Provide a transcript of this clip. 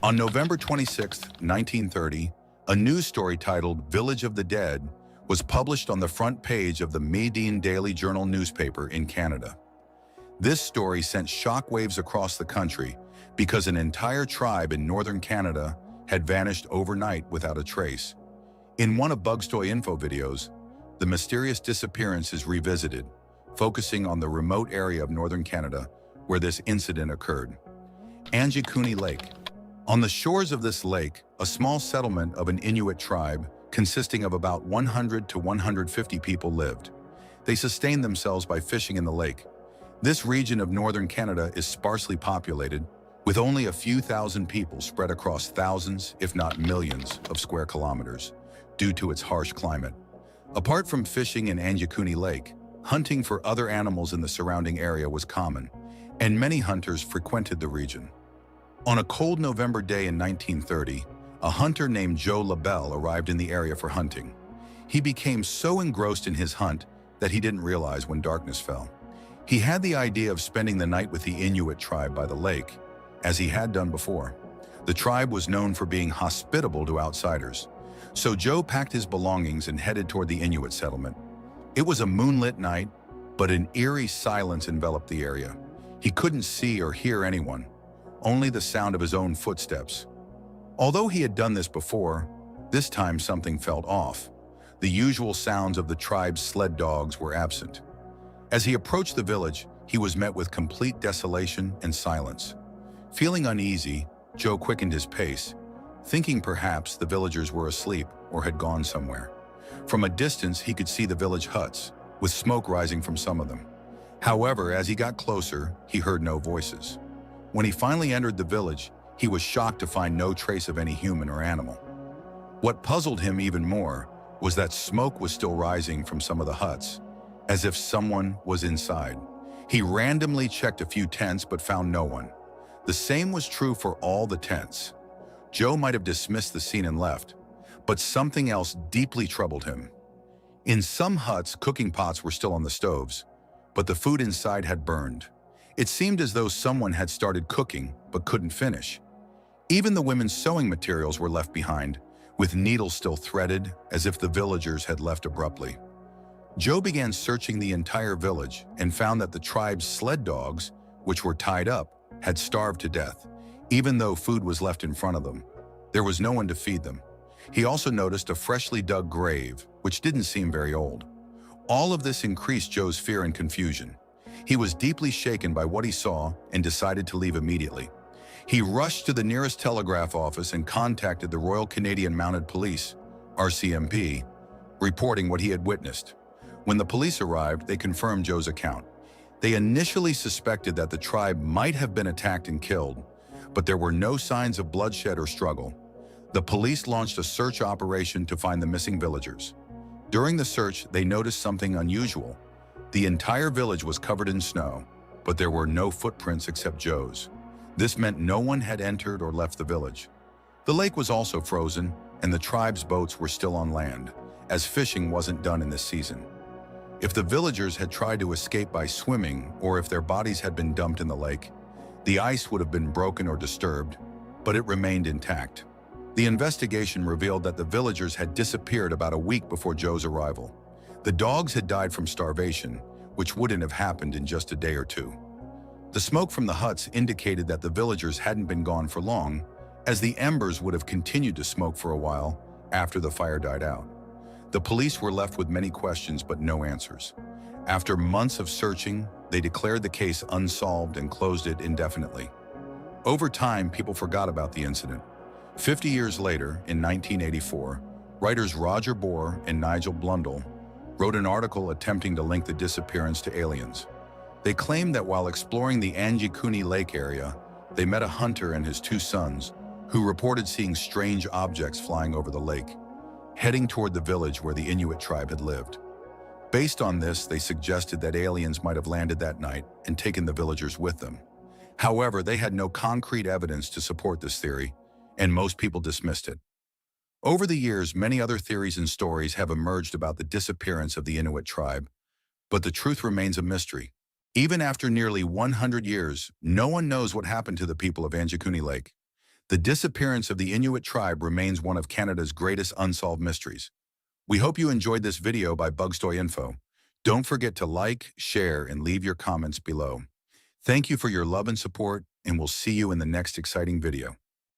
On November 26, 1930, a news story titled "Village of the Dead" was published on the front page of the Medine Daily Journal newspaper in Canada. This story sent shockwaves across the country because an entire tribe in northern Canada had vanished overnight without a trace. In one of Bugstoy Info videos, the mysterious disappearance is revisited, focusing on the remote area of northern Canada where this incident occurred. Angikuni Lake. On the shores of this lake, a small settlement of an Inuit tribe consisting of about 100 to 150 people lived. They sustained themselves by fishing in the lake. This region of northern Canada is sparsely populated, with only a few thousand people spread across thousands, if not millions, of square kilometers, due to its harsh climate. Apart from fishing in Angikuni Lake, hunting for other animals in the surrounding area was common, and many hunters frequented the region. On a cold November day in 1930, a hunter named Joe LaBelle arrived in the area for hunting. He became so engrossed in his hunt that he didn't realize when darkness fell. He had the idea of spending the night with the Inuit tribe by the lake, as he had done before. The tribe was known for being hospitable to outsiders. So Joe packed his belongings and headed toward the Inuit settlement. It was a moonlit night, but an eerie silence enveloped the area. He couldn't see or hear anyone, only the sound of his own footsteps. Although he had done this before, this time something felt off. The usual sounds of the tribe's sled dogs were absent. As he approached the village, he was met with complete desolation and silence. Feeling uneasy, Joe quickened his pace, thinking perhaps the villagers were asleep or had gone somewhere. From a distance, he could see the village huts, with smoke rising from some of them. However, as he got closer, he heard no voices. When he finally entered the village, he was shocked to find no trace of any human or animal. What puzzled him even more was that smoke was still rising from some of the huts, as if someone was inside. He randomly checked a few tents but found no one. The same was true for all the tents. Joe might have dismissed the scene and left, but something else deeply troubled him. In some huts, cooking pots were still on the stoves, but the food inside had burned. It seemed as though someone had started cooking but couldn't finish. Even the women's sewing materials were left behind, with needles still threaded, as if the villagers had left abruptly. Joe began searching the entire village and found that the tribe's sled dogs, which were tied up, had starved to death, even though food was left in front of them. There was no one to feed them. He also noticed a freshly dug grave, which didn't seem very old. All of this increased Joe's fear and confusion. He was deeply shaken by what he saw and decided to leave immediately. He rushed to the nearest telegraph office and contacted the Royal Canadian Mounted Police, RCMP, reporting what he had witnessed. When the police arrived, they confirmed Joe's account. They initially suspected that the tribe might have been attacked and killed, but there were no signs of bloodshed or struggle. The police launched a search operation to find the missing villagers. During the search, they noticed something unusual. The entire village was covered in snow, but there were no footprints except Joe's. This meant no one had entered or left the village. The lake was also frozen, and the tribe's boats were still on land, as fishing wasn't done in this season. If the villagers had tried to escape by swimming, or if their bodies had been dumped in the lake, the ice would have been broken or disturbed, but it remained intact. The investigation revealed that the villagers had disappeared about a week before Joe's arrival. The dogs had died from starvation, which wouldn't have happened in just a day or two. The smoke from the huts indicated that the villagers hadn't been gone for long, as the embers would have continued to smoke for a while after the fire died out. The police were left with many questions but no answers. After months of searching, they declared the case unsolved and closed it indefinitely. Over time, people forgot about the incident. 50 years later, in 1984, writers Roger Bohr and Nigel Blundell wrote an article attempting to link the disappearance to aliens. They claimed that while exploring the Angikuni Lake area, they met a hunter and his two sons, who reported seeing strange objects flying over the lake, heading toward the village where the Inuit tribe had lived. Based on this, they suggested that aliens might have landed that night and taken the villagers with them. However, they had no concrete evidence to support this theory, and most people dismissed it. Over the years, many other theories and stories have emerged about the disappearance of the Inuit tribe, but the truth remains a mystery. Even after nearly 100 years, no one knows what happened to the people of Angikuni Lake. The disappearance of the Inuit tribe remains one of Canada's greatest unsolved mysteries. We hope you enjoyed this video by Bugstoy Info. Don't forget to like, share, and leave your comments below. Thank you for your love and support, and we'll see you in the next exciting video.